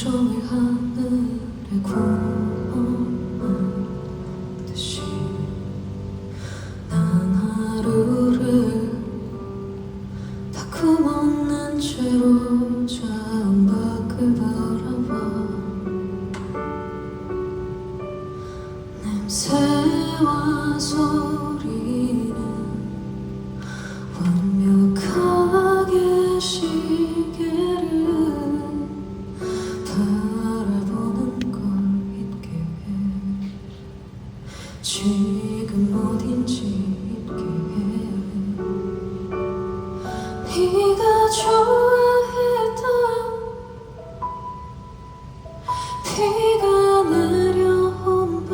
종일 하늘에 구멍난 듯이 난 하루를 다 구멍난 채로 창밖을 바라봐. 냄새와 소리는 완벽하게 시계를 바라보는 걸 잊게 해. 지금 어딘지 잊게 해. 네가 좋아했던 비가 내려온 밤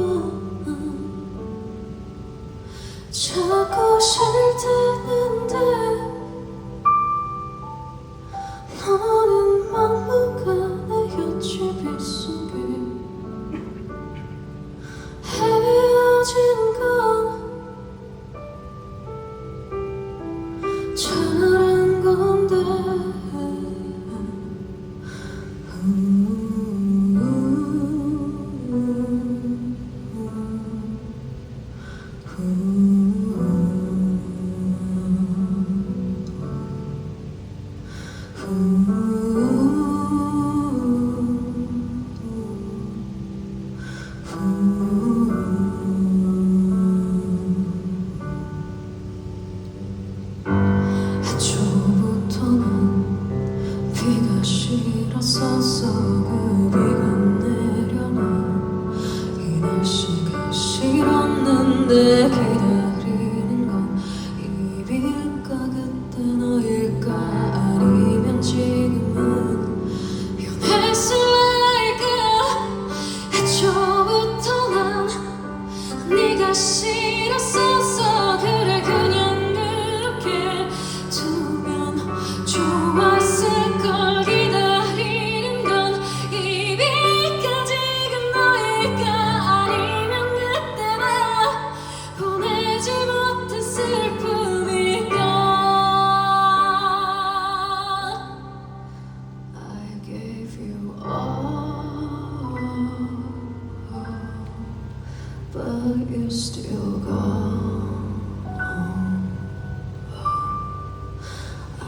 자꾸 실뜨는데 너는 막무가내였지. 빗속에 헤어진 건 잘한 건데. 애초부터는 비가 싫었었어. 그 비가 내려는 이 날씨가 싫었는데 기다리는 건 이 비일까 그때 너일까 아니면 지금은 변했을까. 애초부터 난 네가 싫었었어. 그래 그냥 그렇게 두면 좋았을걸. 기다리는 건 이 비가 지금 너일까 아니면 그때 나 보내지 못한 슬픔일까. I gave you all, but you still gone. I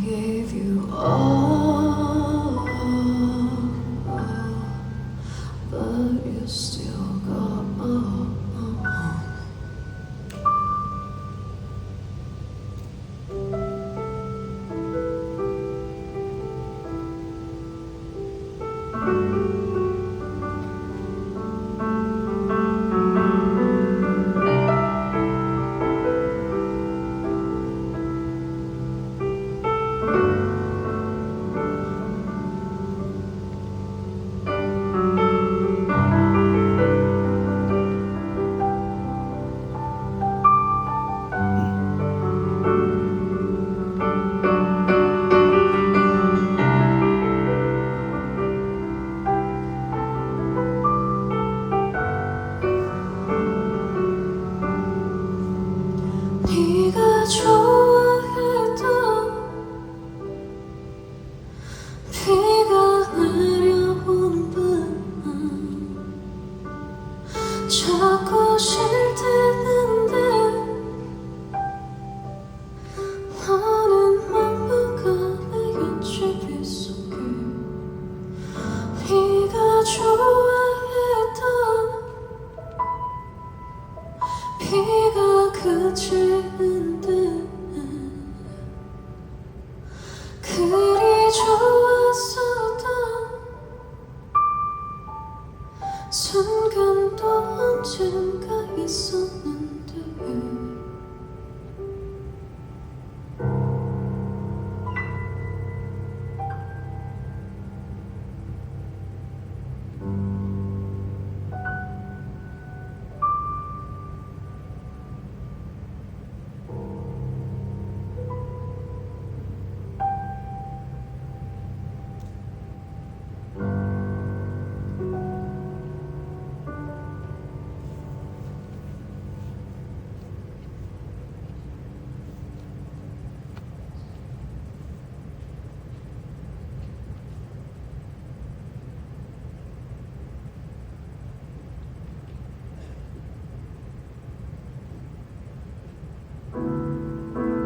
gave you all, but you still gone. 네가 좋아했던 비가 내려온 밤 자꾸 실뜨는데 너는 막무가내였지. 빗속에 네가 좋아했던 비가 그치는데 그리 좋았었던 순간도 언젠가 있었는데